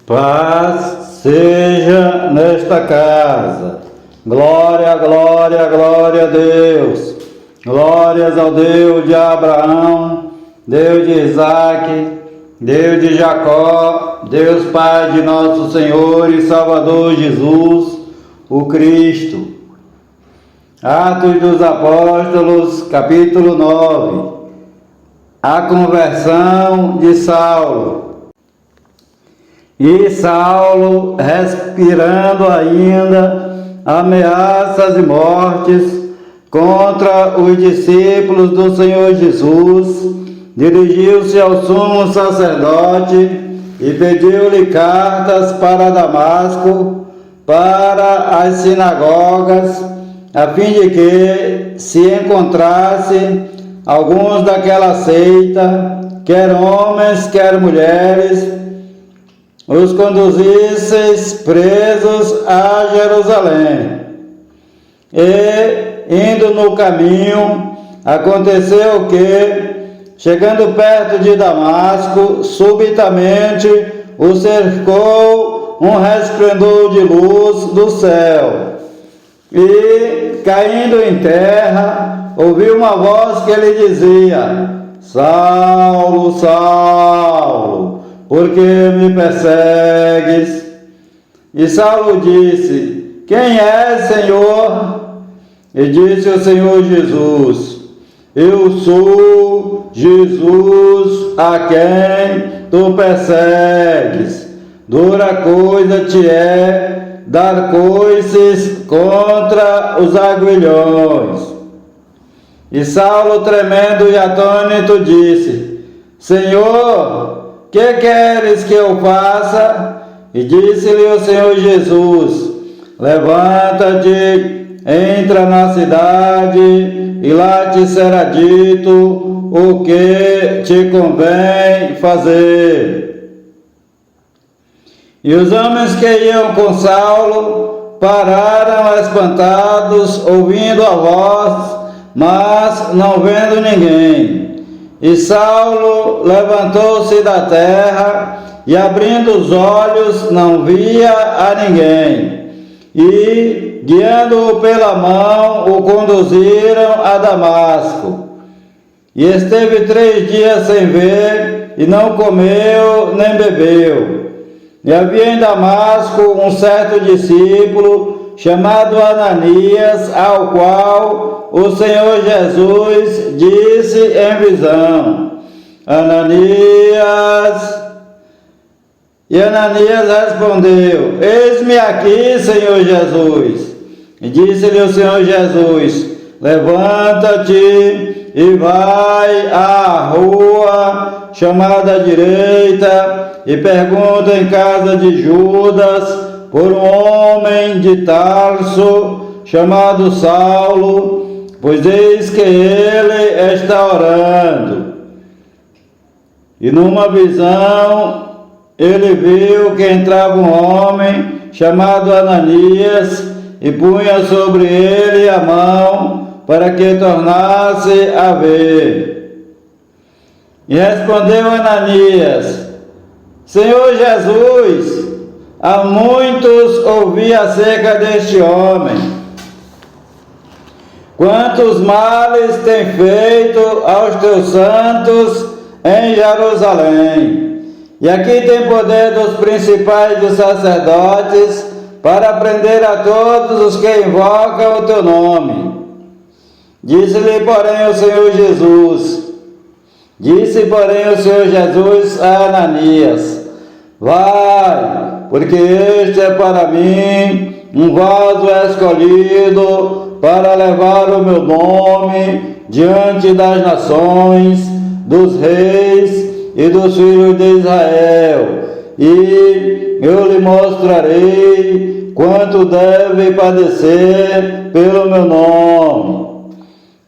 Paz seja nesta casa. Glória, glória, glória a Deus. Glórias ao Deus de Abraão, Deus de Isaac, Deus de Jacó, Deus Pai de nosso Senhor e Salvador Jesus, o Cristo. Atos dos Apóstolos, capítulo 9. A conversão de Saulo. E Saulo, respirando ainda ameaças e mortes contra os discípulos do Senhor Jesus, dirigiu-se ao sumo sacerdote e pediu-lhe cartas para Damasco, para as sinagogas, a fim de que se encontrasse alguns daquela seita, quer homens, quer mulheres, os conduzisseis presos a Jerusalém. E, indo no caminho, aconteceu que, chegando perto de Damasco, subitamente o cercou um resplendor de luz do céu. E, caindo em terra, ouviu uma voz que lhe dizia: Saulo, Saulo, por que me persegues? E Saulo disse: Quem és, Senhor? E disse o Senhor Jesus: Eu sou Jesus a quem tu persegues. Dura coisa te é dar coices contra os aguilhões. E Saulo, tremendo e atônito, disse: Senhor, que queres que eu faça? E disse-lhe o Senhor Jesus: Levanta-te, entra na cidade, e lá te será dito o que te convém fazer. E os homens que iam com Saulo pararam espantados, ouvindo a voz, mas não vendo ninguém. E Saulo levantou-se da terra e, abrindo os olhos, não via a ninguém. E, guiando-o pela mão, o conduziram a Damasco. E esteve 3 dias sem ver, e não comeu nem bebeu. E havia em Damasco um certo discípulo, chamado Ananias, ao qual o Senhor Jesus disse em visão: Ananias. E Ananias respondeu: Eis-me aqui, Senhor Jesus. E disse-lhe o Senhor Jesus: Levanta-te e vai à rua chamada direita e pergunta em casa de Judas por um homem de Tarso chamado Saulo, pois eis que ele está orando. E numa visão ele viu que entrava um homem chamado Ananias e punha sobre ele a mão para que tornasse a ver. E respondeu Ananias: Senhor Jesus, há muitos ouvi acerca deste homem, quantos males tem feito aos teus santos em Jerusalém. E aqui tem poder dos principais dos sacerdotes para prender a todos os que invocam o teu nome. Disse-lhe, porém, o Senhor Jesus a Ananias: Vai, porque este é para mim um vaso escolhido para levar o meu nome diante das nações, dos reis e dos filhos de Israel, e eu lhe mostrarei quanto deve padecer pelo meu nome.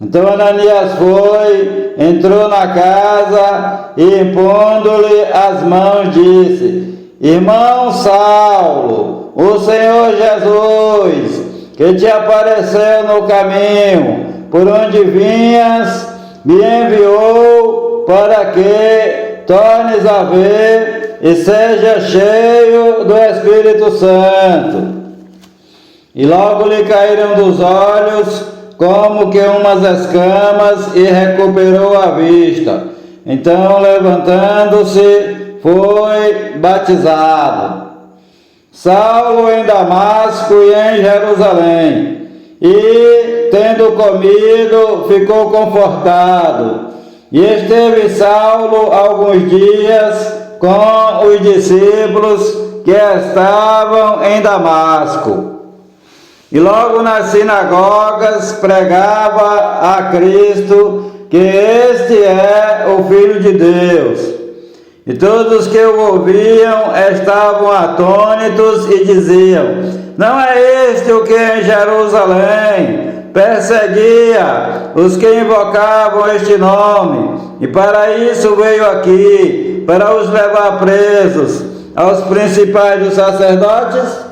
Então Ananias foi, entrou na casa e, impondo-lhe as mãos, disse: Irmão Saulo, o Senhor Jesus, que te apareceu no caminho por onde vinhas, me enviou para que tornes a ver e seja cheio do Espírito Santo. E logo lhe caíram dos olhos como que umas escamas e recuperou a vista. Então, levantando-se, foi batizado. Saulo em Damasco e em Jerusalém, e, tendo comido, ficou confortado. E esteve Saulo alguns dias com os discípulos que estavam em Damasco. E logo nas sinagogas pregava a Cristo que este é o Filho de Deus. E todos que o ouviam estavam atônitos e diziam: não é este o que em Jerusalém perseguia os que invocavam este nome? E para isso veio aqui, para os levar presos aos principais dos sacerdotes?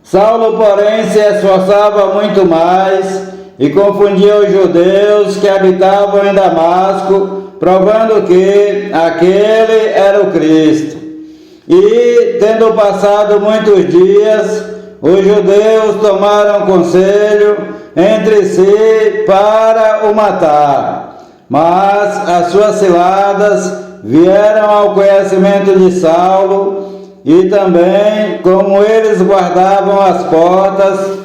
Saulo, porém, se esforçava muito mais e confundia os judeus que habitavam em Damasco, provando que aquele era o Cristo. E, tendo passado muitos dias, os judeus tomaram conselho entre si para o matar. Mas as suas ciladas vieram ao conhecimento de Saulo, e também, como eles guardavam as portas,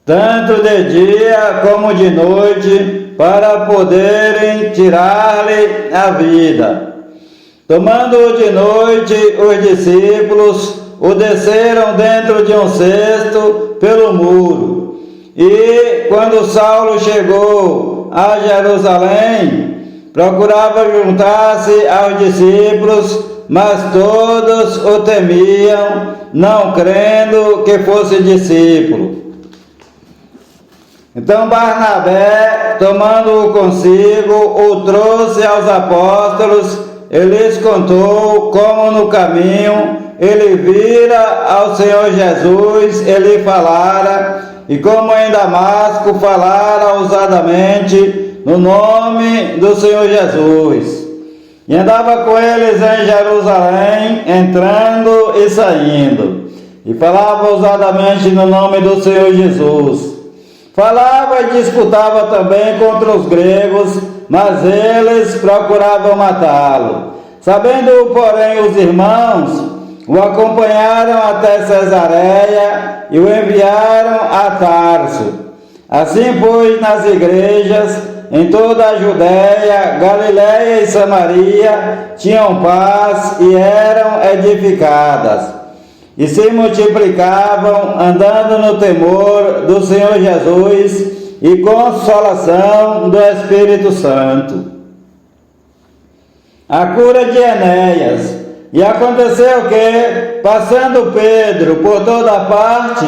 tanto de dia como de noite, para poderem tirar-lhe a vida. Tomando-o de noite, os discípulos o desceram dentro de um cesto pelo muro. E, quando Saulo chegou a Jerusalém, procurava juntar-se aos discípulos, mas todos o temiam, não crendo que fosse discípulo. Então Barnabé, tomando-o consigo, o trouxe aos apóstolos e lhes contou como no caminho ele vira ao Senhor Jesus e lhe falara, e como em Damasco falara ousadamente no nome do Senhor Jesus. E andava com eles em Jerusalém, entrando e saindo, e falava ousadamente no nome do Senhor Jesus. Falava e disputava também contra os gregos, mas eles procuravam matá-lo. Sabendo, porém, os irmãos, o acompanharam até Cesareia e o enviaram a Tarso. Assim, pois, nas igrejas em toda a Judéia, Galiléia e Samaria tinham paz e eram edificadas, e se multiplicavam, andando no temor do Senhor Jesus e consolação do Espírito Santo. A cura de Enéas. E aconteceu que, passando Pedro por toda parte,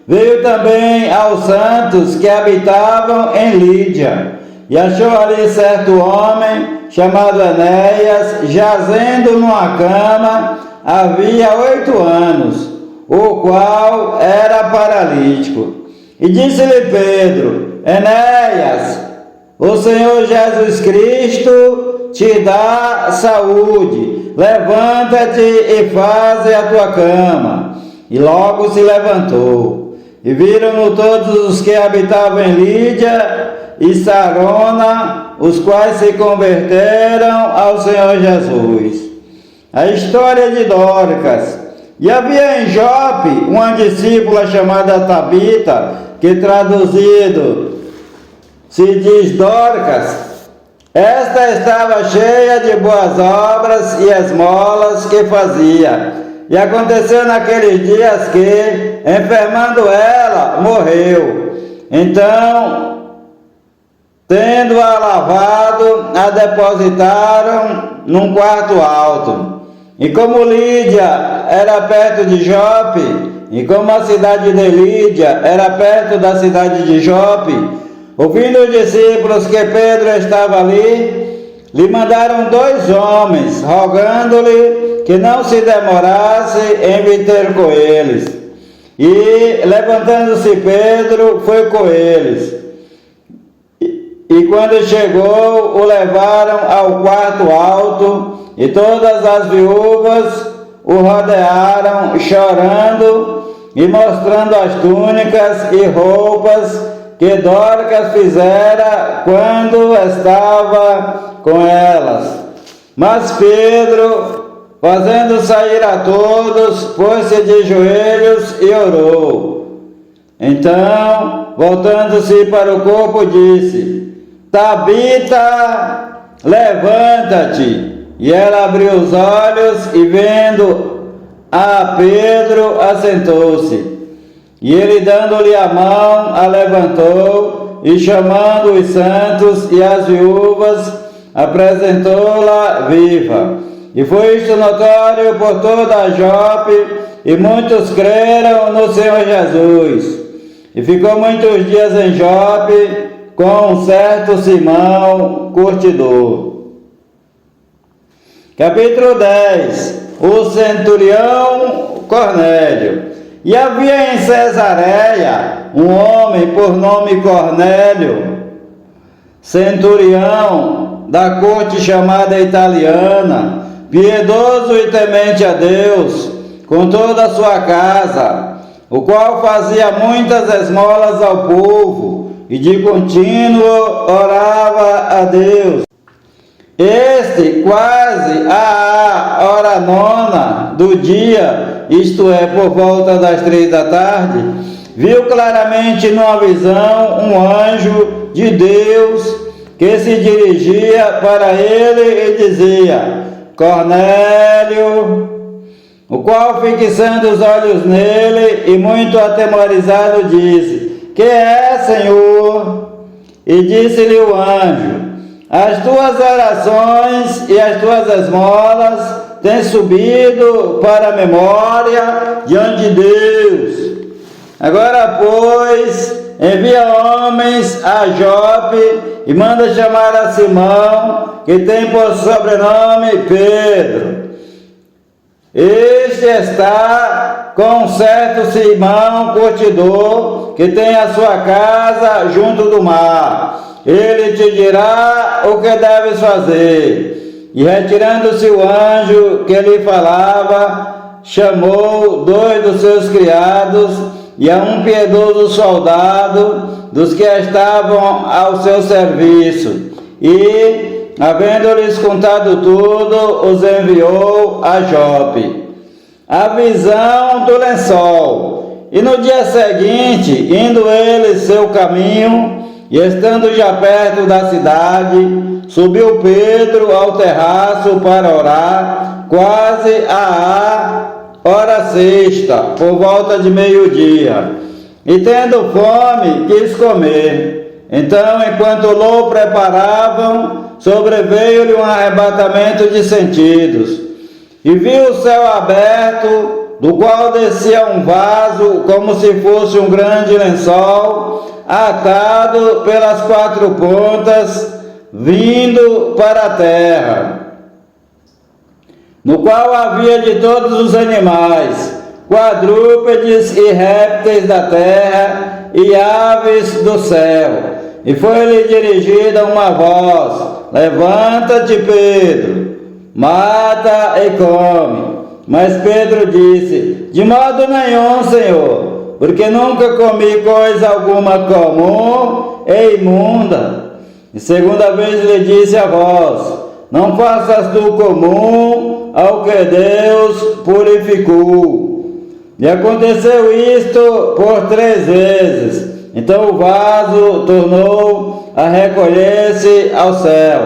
veio também aos santos que habitavam em Lídia, e achou ali certo homem, chamado Enéas, jazendo numa cama, havia 8 anos, o qual era paralítico. E disse-lhe Pedro: Enéas, o Senhor Jesus Cristo te dá saúde, levanta-te e faze a tua cama. E logo se levantou. E viram-no todos os que habitavam em Lídia e Sarona, os quais se converteram ao Senhor Jesus. A história de Dorcas. E havia em Jope uma discípula chamada Tabita, que traduzido se diz Dorcas. Esta estava cheia de boas obras e esmolas que fazia. E aconteceu naqueles dias que, enfermando ela, morreu. Então, tendo-a lavado, a depositaram num quarto alto. E como Lídia era perto de Jope, e como a cidade de Lídia era perto da cidade de Jope, ouvindo os discípulos que Pedro estava ali, lhe mandaram 2 homens, rogando-lhe que não se demorasse em vir ter com eles. E, levantando-se Pedro, foi com eles. E quando chegou, o levaram ao quarto alto, e todas as viúvas o rodearam, chorando e mostrando as túnicas e roupas que Dorcas fizera quando estava com elas. Mas Pedro, fazendo sair a todos, pôs-se de joelhos e orou. Então, voltando-se para o corpo, disse: Tabita, levanta-te. E ela abriu os olhos e, vendo a Pedro, assentou-se. E ele, dando-lhe a mão, a levantou e, chamando os santos e as viúvas, apresentou-la viva. E foi isto notório por toda a Jope, e muitos creram no Senhor Jesus. E ficou muitos dias em Jope com um certo Simão, curtidor. Capítulo 10. O centurião Cornélio. E havia em Cesareia um homem por nome Cornélio, centurião da corte chamada italiana, piedoso e temente a Deus, com toda a sua casa, o qual fazia muitas esmolas ao povo, e de contínuo orava a Deus. Este, quase à hora nona do dia, isto é, por volta das 3 da tarde, viu claramente numa visão um anjo de Deus que se dirigia para ele e dizia: Cornélio, o qual, fixando os olhos nele e muito atemorizado, disse: Que é, Senhor? E disse-lhe o anjo: As tuas orações e as tuas esmolas têm subido para a memória diante de Deus. Agora, pois, envia homens a Jope e manda chamar a Simão, que tem por sobrenome Pedro. Este está com um certo Simão, curtidor, que tem a sua casa junto do mar. Ele te dirá o que deves fazer. E retirando-se o anjo que lhe falava, chamou 2 dos seus criados e a um piedoso soldado dos que estavam ao seu serviço. E, havendo-lhes contado tudo, os enviou a Jope. A visão do lençol. E no dia seguinte, indo ele seu caminho, e estando já perto da cidade, subiu Pedro ao terraço para orar, quase à hora sexta, por volta de meio-dia. E tendo fome, quis comer. Então, enquanto o preparavam, sobreveio-lhe um arrebatamento de sentidos. E viu o céu aberto, do qual descia um vaso, como se fosse um grande lençol, atado pelas 4 pontas, vindo para a terra, no qual havia de todos os animais, quadrúpedes e répteis da terra e aves do céu. E foi-lhe dirigida uma voz: Levanta-te, Pedro, mata e come. Mas Pedro disse: De modo nenhum, Senhor, porque nunca comi coisa alguma comum e imunda. E segunda vez lhe disse a voz: Não faças tu comum ao que Deus purificou. E aconteceu isto por 3 vezes. Então o vaso tornou a recolher-se ao céu.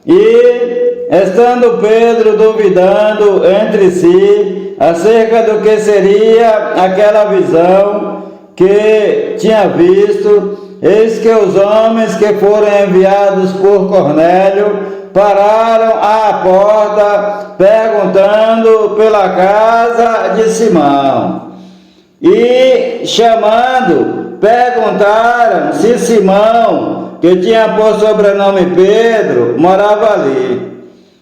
E, estando Pedro duvidando entre si acerca do que seria aquela visão que tinha visto, eis que os homens que foram enviados por Cornélio pararam à porta, perguntando pela casa de Simão. E, chamando, perguntaram se Simão, que tinha por sobrenome Pedro, morava ali.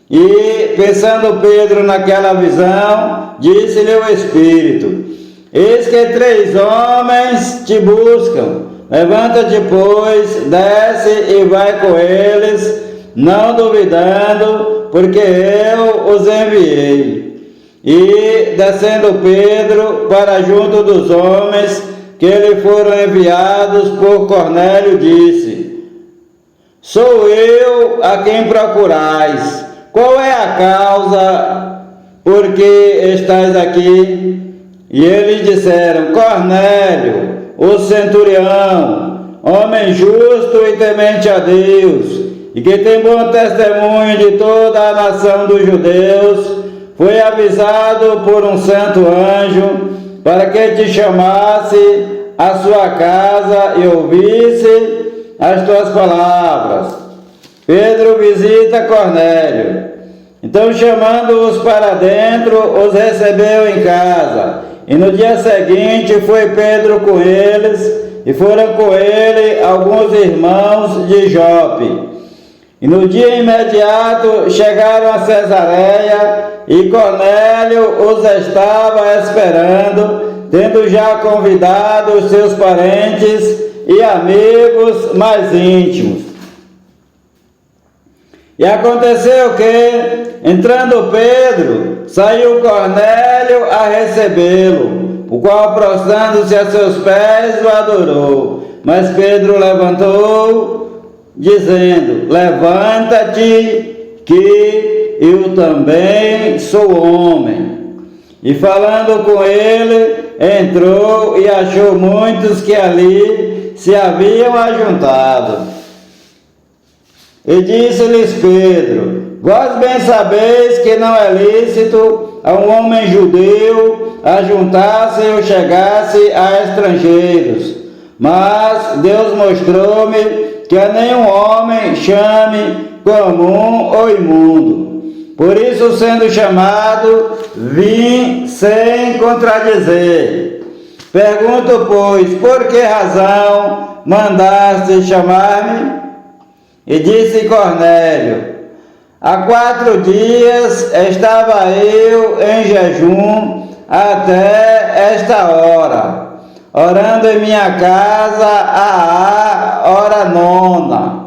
E, pensando Pedro naquela visão, disse-lhe o Espírito: Eis que 3 homens te buscam. levanta-te, pois, desce e vai com eles, não duvidando, porque eu os enviei. E, descendo Pedro para junto dos homens que lhe foram enviados por Cornélio, disse: Sou eu a quem procurais. Qual é a causa por que estáis aqui? E eles disseram: Cornélio, o centurião, homem justo e temente a Deus, e que tem bom testemunho de toda a nação dos judeus, foi avisado por um santo anjo para que te chamasse à sua casa e ouvisse as tuas palavras. Pedro visita Cornélio. Então, chamando-os para dentro, os recebeu em casa. E no dia seguinte foi Pedro com eles, e foram com ele alguns irmãos de Jope. E no dia imediato chegaram a Cesareia, e Cornélio os estava esperando, tendo já convidado os seus parentes e amigos mais íntimos. E aconteceu que, entrando Pedro, saiu Cornélio a recebê-lo, o qual, prostrando-se a seus pés, o adorou. Mas Pedro levantou, dizendo: Levanta-te, que eu também sou homem. E falando com ele, entrou e achou muitos que ali se haviam ajuntado. E disse-lhes Pedro: Vós bem sabeis que não é lícito a um homem judeu ajuntar-se ou chegar-se a estrangeiros. Mas Deus mostrou-me que a nenhum homem chame comum ou imundo. Por isso, sendo chamado, vim sem contradizer. Pergunto, pois, por que razão mandaste chamar-me? E disse Cornélio: Há 4 dias estava eu em jejum até esta hora, orando em minha casa à hora 9,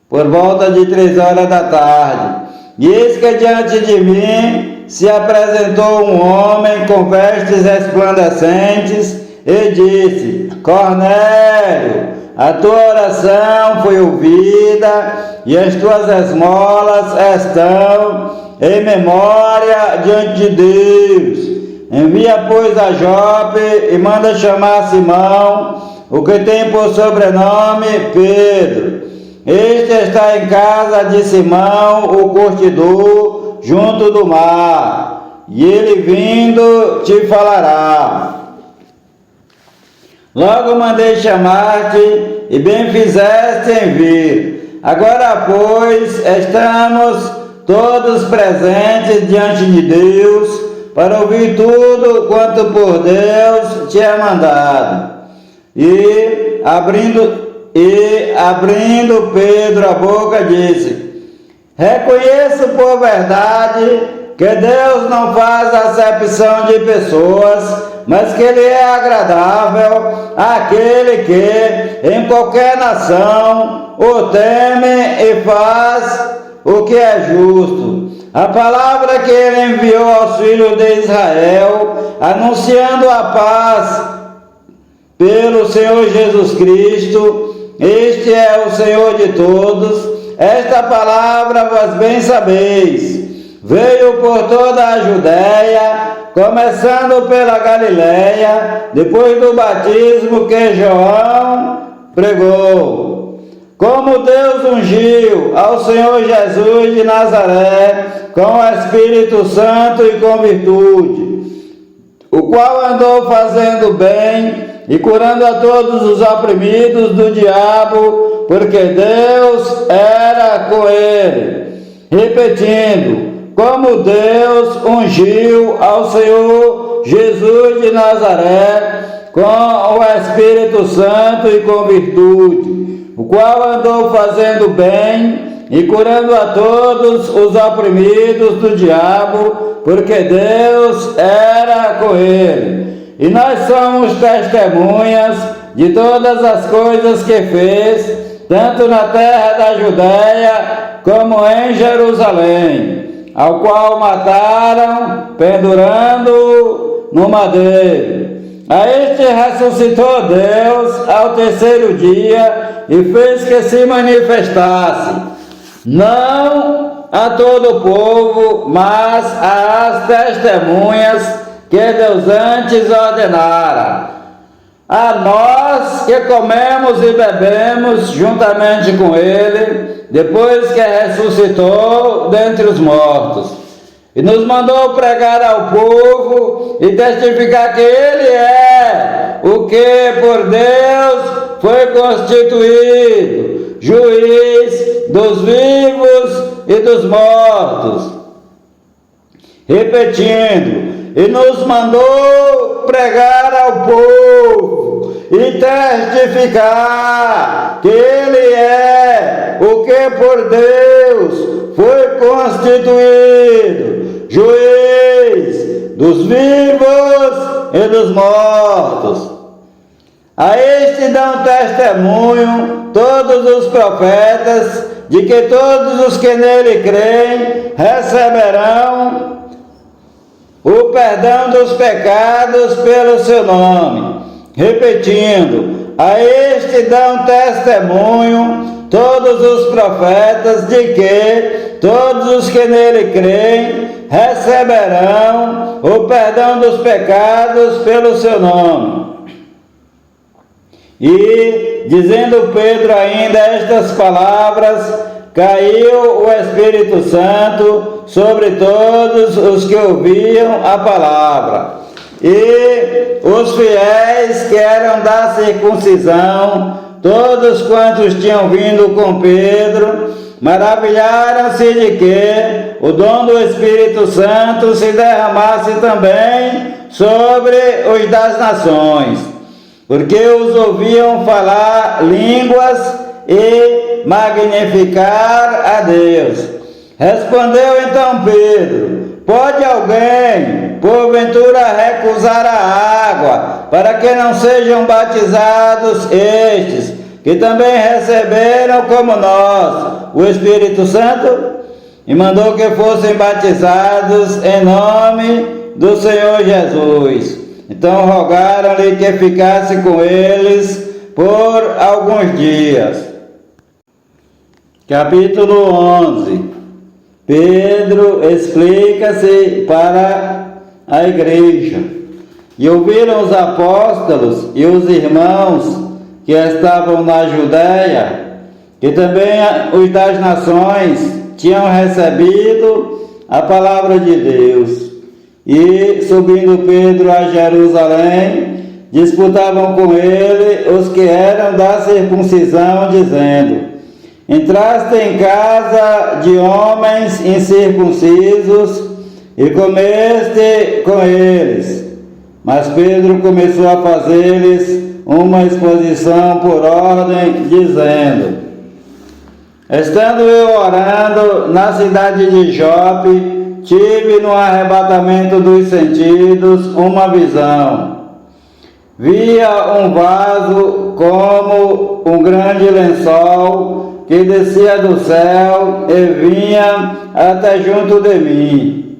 por volta de 3 horas da tarde. E eis que diante de mim se apresentou um homem com vestes resplandecentes e disse: Cornélio, a tua oração foi ouvida e as tuas esmolas estão em memória diante de Deus. Envia, pois, a Jope e manda chamar Simão, o que tem por sobrenome Pedro. Este está em casa de Simão, o curtidor, junto do mar, e ele vindo te falará. Logo mandei chamar-te, e bem fizeste em vir. Agora, pois, estamos todos presentes diante de Deus, para ouvir tudo quanto por Deus te é mandado. E, abrindo Pedro a boca, disse: Reconheço por verdade que Deus não faz acepção de pessoas, mas que Ele é agradável àquele que, em qualquer nação, o teme e faz o que é justo. A palavra que Ele enviou aos filhos de Israel, anunciando a paz pelo Senhor Jesus Cristo. Este é o Senhor de todos. Esta palavra vós bem sabeis. Veio por toda a Judéia, começando pela Galiléia, depois do batismo que João pregou. Como Deus ungiu ao Senhor Jesus de Nazaré com o Espírito Santo e com virtude, o qual andou fazendo bem e curando a todos os oprimidos do diabo, porque Deus era com ele. Repetindo: como Deus ungiu ao Senhor Jesus de Nazaré com o Espírito Santo e com virtude, o qual andou fazendo bem e curando a todos os oprimidos do diabo, porque Deus era com ele. E nós somos testemunhas de todas as coisas que fez, tanto na terra da Judéia como em Jerusalém, ao qual mataram, pendurando no madeiro. A este ressuscitou Deus ao terceiro dia e fez que se manifestasse, não a todo o povo, mas às testemunhas que Deus antes ordenara, a nós que comemos e bebemos juntamente com ele, depois que ressuscitou dentre os mortos, e nos mandou pregar ao povo e testificar que ele é o que por Deus foi constituído, juiz dos vivos e dos mortos. Repetindo, e nos mandou pregar ao povo e testificar que ele é o que por Deus foi constituído, juiz dos vivos e dos mortos. A este dão testemunho todos os profetas, de que todos os que nele creem receberão o perdão dos pecados pelo seu nome. Repetindo, a este dão testemunho todos os profetas, de que todos os que nele creem receberão o perdão dos pecados pelo seu nome. E, dizendo Pedro ainda estas palavras, caiu o Espírito Santo sobre todos os que ouviam a palavra. E os fiéis que eram da circuncisão, todos quantos tinham vindo com Pedro, maravilharam-se de que o dom do Espírito Santo se derramasse também sobre os das nações, porque os ouviam falar línguas e magnificar a Deus. Respondeu então Pedro: pode alguém, porventura, recusar a água, para que não sejam batizados estes, que também receberam como nós o Espírito Santo? E mandou que fossem batizados em nome do Senhor Jesus. Então rogaram-lhe que ficasse com eles por alguns dias. Capítulo 11. Pedro explica-se para a igreja. E ouviram os apóstolos e os irmãos que estavam na Judéia, que também os das nações tinham recebido a palavra de Deus. E, subindo Pedro a Jerusalém, disputavam com ele os que eram da circuncisão, dizendo: entraste em casa de homens incircuncisos e comeste com eles. Mas Pedro começou a fazer-lhes uma exposição por ordem, dizendo: estando eu orando na cidade de Jope, tive no arrebatamento dos sentidos uma visão. Via um vaso como um grande lençol que descia do céu e vinha até junto de mim.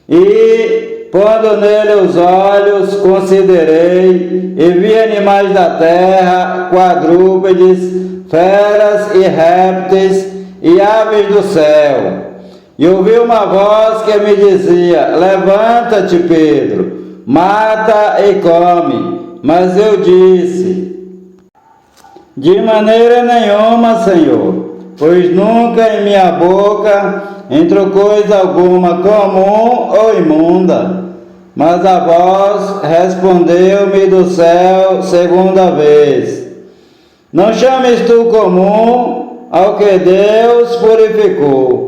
E, pondo nele os olhos, considerei e vi animais da terra, quadrúpedes, feras e répteis e aves do céu. E ouvi uma voz que me dizia: levanta-te, Pedro, mata e come. Mas eu disse: de maneira nenhuma, Senhor, pois nunca em minha boca entrou coisa alguma comum ou imunda. Mas a voz respondeu-me do céu segunda vez: não chames tu comum ao que Deus purificou.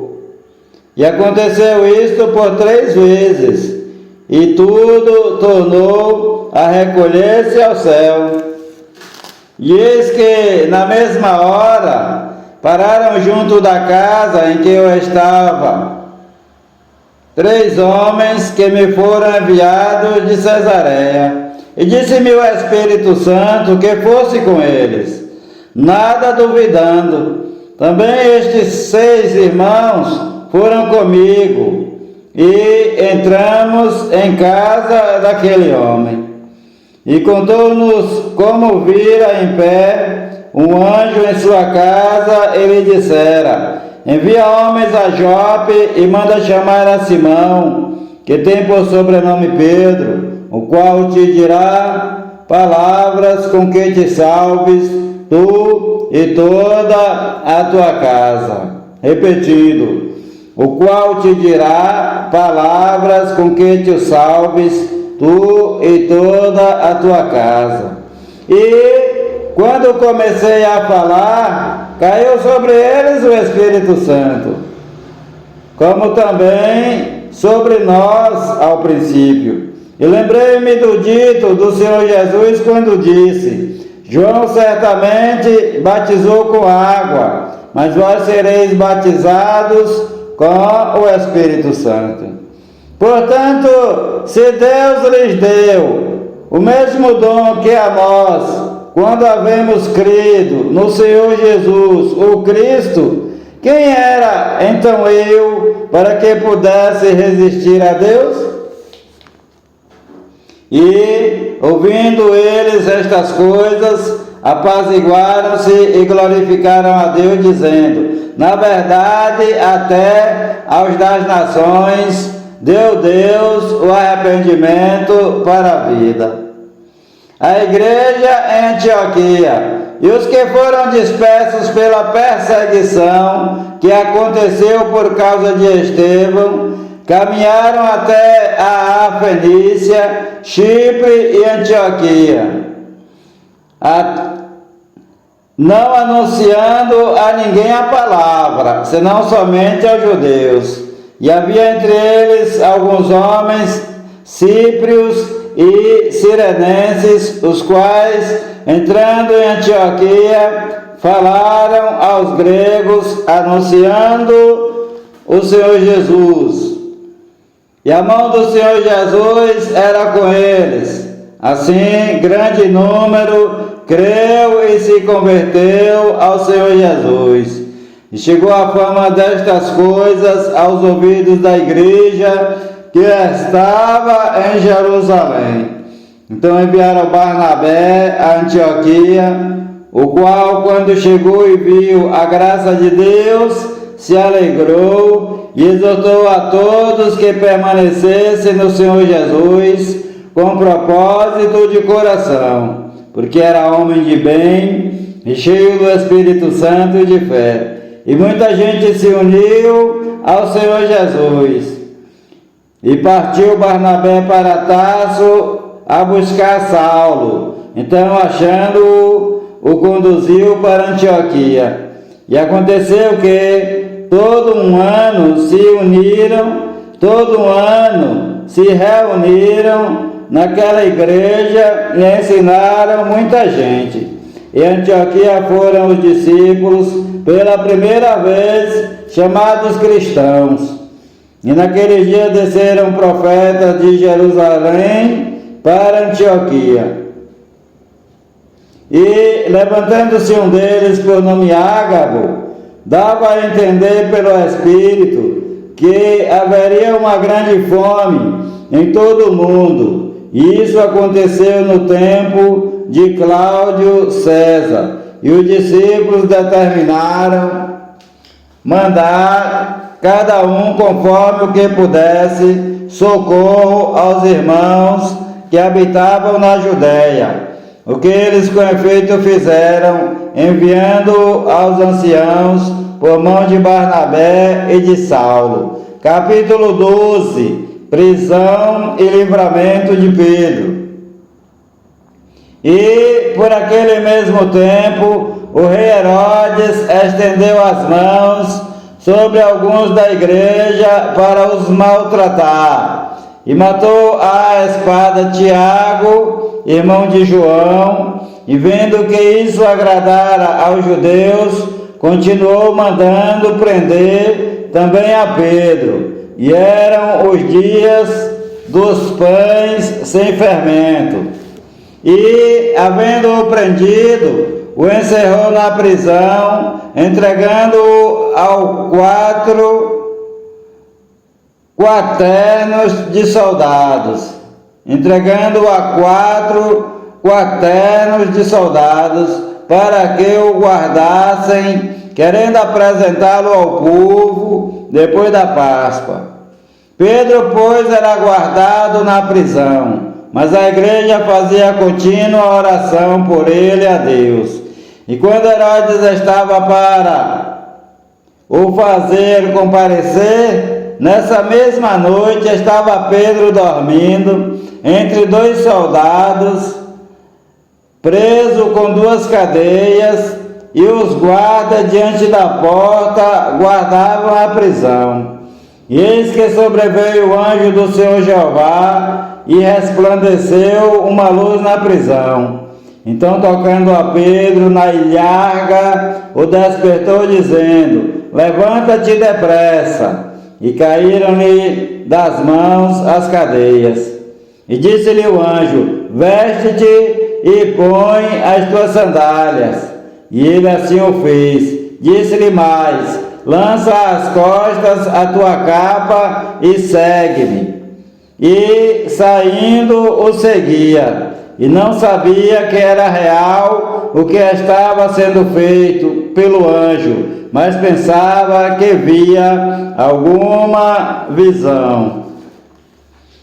E aconteceu isto por 3 vezes, e tudo tornou a recolher-se ao céu. E eis que, na mesma hora, pararam junto da casa em que eu estava 3 homens que me foram enviados de Cesareia. E disse-me o Espírito Santo que fosse com eles, nada duvidando. Também estes 6 irmãos foram comigo, e entramos em casa daquele homem. E contou-nos como vira em pé um anjo em sua casa, e lhe dissera: envia homens a Jope e manda chamar a Simão, que tem por sobrenome Pedro, o qual te dirá palavras com que te salves, tu e toda a tua casa. Repetindo, o qual te dirá palavras com que te salves, tu e toda a tua casa. E quando comecei a falar, caiu sobre eles o Espírito Santo, como também sobre nós ao princípio. E lembrei-me do dito do Senhor Jesus quando disse: João certamente batizou com água, mas vós sereis batizados com o Espírito Santo. Portanto, se Deus lhes deu o mesmo dom que a nós, quando havemos crido no Senhor Jesus, o Cristo, quem era então eu para que pudesse resistir a Deus? E, ouvindo eles estas coisas, apaziguaram-se e glorificaram a Deus, dizendo: na verdade, até aos das nações deu Deus o arrependimento para a vida. A igreja em Antioquia e os que foram dispersos pela perseguição que aconteceu por causa de Estevão, caminharam até a Fenícia, Chipre e Antioquia, não anunciando a ninguém a palavra, senão somente aos judeus. E havia entre eles alguns homens cíprios e cirenenses, os quais, entrando em Antioquia, falaram aos gregos, anunciando o Senhor Jesus. E a mão do Senhor Jesus era com eles. Assim, grande número creu e se converteu ao Senhor Jesus. E chegou a fama destas coisas aos ouvidos da igreja que estava em Jerusalém. Então enviaram Barnabé a Antioquia, o qual, quando chegou e viu a graça de Deus, se alegrou e exortou a todos que permanecessem no Senhor Jesus com propósito de coração, porque era homem de bem e cheio do Espírito Santo e de fé. E muita gente se uniu ao Senhor Jesus. E partiu Barnabé para Tarso a buscar Saulo. Então, achando-o, o conduziu para Antioquia. E aconteceu que todo um ano se reuniram naquela igreja e ensinaram muita gente. E Antioquia foram os discípulos, pela primeira vez, chamados cristãos. E naquele dia desceram profetas de Jerusalém para Antioquia. E, levantando-se um deles por nome Ágabo, dava a entender pelo Espírito que haveria uma grande fome em todo o mundo. E isso aconteceu no tempo de Cláudio César. E os discípulos determinaram mandar cada um conforme o que pudesse socorro aos irmãos que habitavam na Judéia. O que eles com efeito fizeram, enviando aos anciãos por mão de Barnabé e de Saulo. Capítulo 12. Prisão e livramento de Pedro. E por aquele mesmo tempo, o rei Herodes estendeu as mãos sobre alguns da igreja para os maltratar, e matou à espada Tiago, irmão de João, e vendo que isso agradara aos judeus, continuou mandando prender também a Pedro. E eram os dias dos pães sem fermento. E, havendo-o prendido, o encerrou na prisão, entregando-o ao 4 quaternos de soldados. Entregando-o a 4 quaternos de soldados, para que o guardassem, querendo apresentá-lo ao povo depois da Páscoa. Pedro, pois, era guardado na prisão, mas a igreja fazia contínua oração por ele a Deus. E quando Herodes estava para o fazer comparecer, nessa mesma noite estava Pedro dormindo entre 2 soldados, preso com 2 cadeias, e os guardas diante da porta guardavam a prisão. E eis que sobreveio o anjo do Senhor Jeová, e resplandeceu uma luz na prisão. Então, tocando a Pedro na ilharga, o despertou, dizendo: levanta-te depressa. E caíram-lhe das mãos as cadeias. E disse-lhe o anjo: veste-te e põe as tuas sandálias. E ele assim o fez. Disse-lhe mais: lança às costas a tua capa e segue-me. E saindo o seguia, e não sabia que era real o que estava sendo feito pelo anjo, mas pensava que via alguma visão.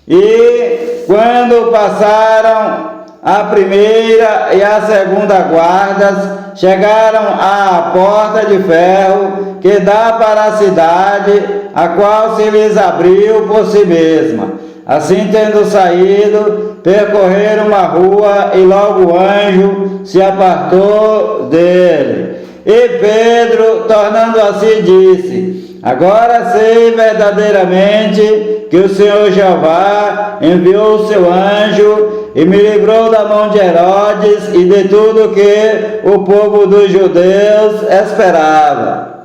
E quando passaram a primeira e a segunda guardas, chegaram à porta de ferro que dá para a cidade, a qual se lhes abriu por si mesma. Assim, tendo saído, percorreram uma rua, e logo o anjo se apartou dele. E Pedro, tornando a si, disse: agora sei verdadeiramente que o Senhor Jeová enviou o seu anjo e me livrou da mão de Herodes e de tudo que o povo dos judeus esperava.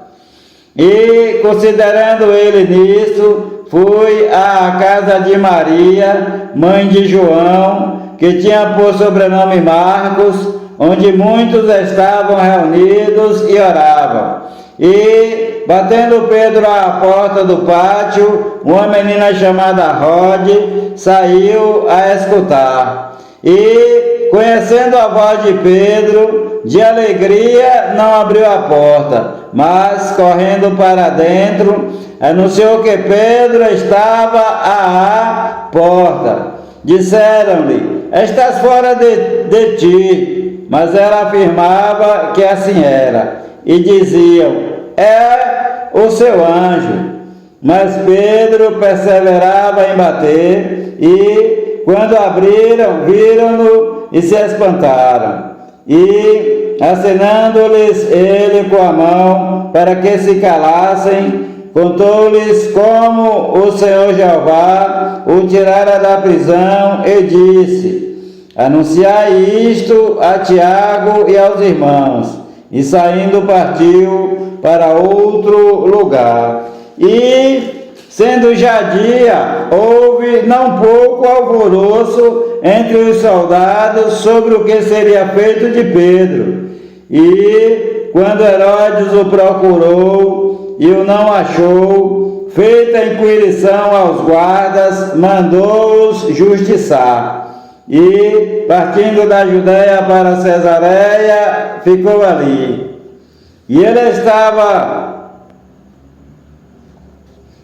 E, considerando ele nisso, fui à casa de Maria, mãe de João, que tinha por sobrenome Marcos, onde muitos estavam reunidos e oravam. E, batendo Pedro à porta do pátio, uma menina chamada Rode saiu a escutar. E, conhecendo a voz de Pedro, de alegria não abriu a porta, mas, correndo para dentro, anunciou que Pedro estava à porta. Disseram-lhe: estás fora de ti. Mas ela afirmava que assim era. E diziam: é o seu anjo. Mas Pedro perseverava em bater, e, quando abriram, viram-no e se espantaram. E, acenando-lhes ele com a mão para que se calassem, contou-lhes como o Senhor Jeová o tirara da prisão e disse: anunciai isto a Tiago e aos irmãos. E saindo partiu para outro lugar. E, sendo já dia, houve não pouco alvoroço entre os soldados sobre o que seria feito de Pedro. E, quando Herodes o procurou e o não achou, feita a inquirição aos guardas, mandou-os justiçar. E, partindo da Judéia para Cesareia, ficou ali. E ele estava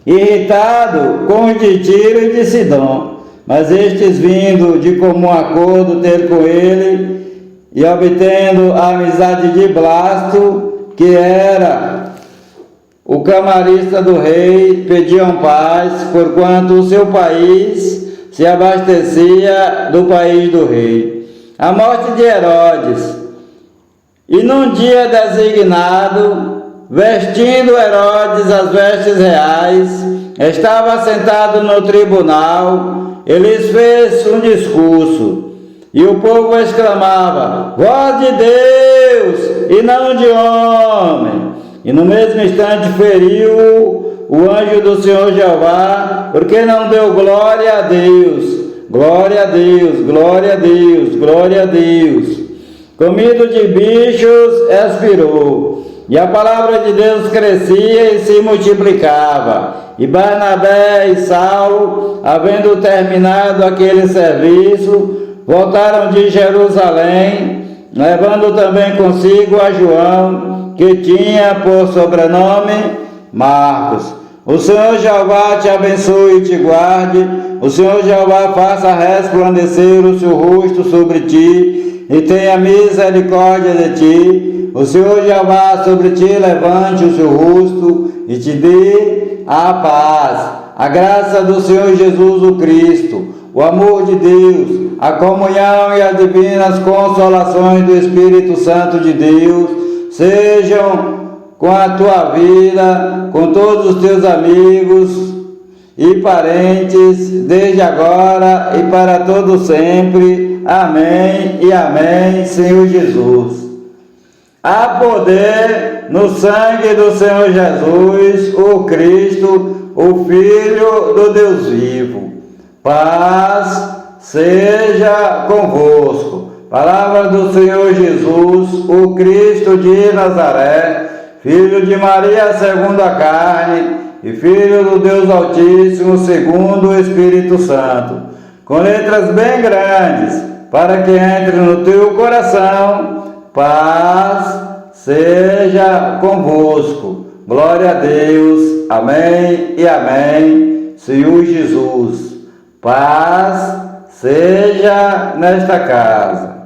irritado com os de Tiro e de Sidom, mas estes, vindo de comum acordo ter com ele, e obtendo a amizade de Blasto, que era o camarista do rei, pediam paz, porquanto o seu país se abastecia do país do rei. A morte de Herodes. E num dia designado, vestindo Herodes as vestes reais, estava sentado no tribunal, e lhes fez um discurso. E o povo exclamava: voz de Deus e não de homem. E no mesmo instante feriu o anjo do Senhor Jeová, porque não deu glória a Deus, glória a Deus, glória a Deus, glória a Deus. Comido de bichos, expirou. E a palavra de Deus crescia e se multiplicava. E Barnabé e Saulo, havendo terminado aquele serviço, voltaram de Jerusalém, levando também consigo a João, que tinha por sobrenome Marcos. O Senhor Jeová te abençoe e te guarde. O Senhor Jeová faça resplandecer o seu rosto sobre ti e tenha misericórdia de ti. O Senhor Jeová sobre ti levante o seu rosto e te dê a paz. A graça do Senhor Jesus o Cristo, o amor de Deus, a comunhão e as divinas consolações do Espírito Santo de Deus sejam com a tua vida, com todos os teus amigos e parentes, desde agora e para todo sempre. Amém e amém, Senhor Jesus. Há poder no sangue do Senhor Jesus, o Cristo, o Filho do Deus vivo. Paz seja convosco. Palavra do Senhor Jesus, o Cristo de Nazaré, Filho de Maria segundo a carne, e Filho do Deus Altíssimo segundo o Espírito Santo, com letras bem grandes, para que entre no teu coração. Paz seja convosco. Glória a Deus. Amém e amém. Senhor Jesus, paz seja nesta casa.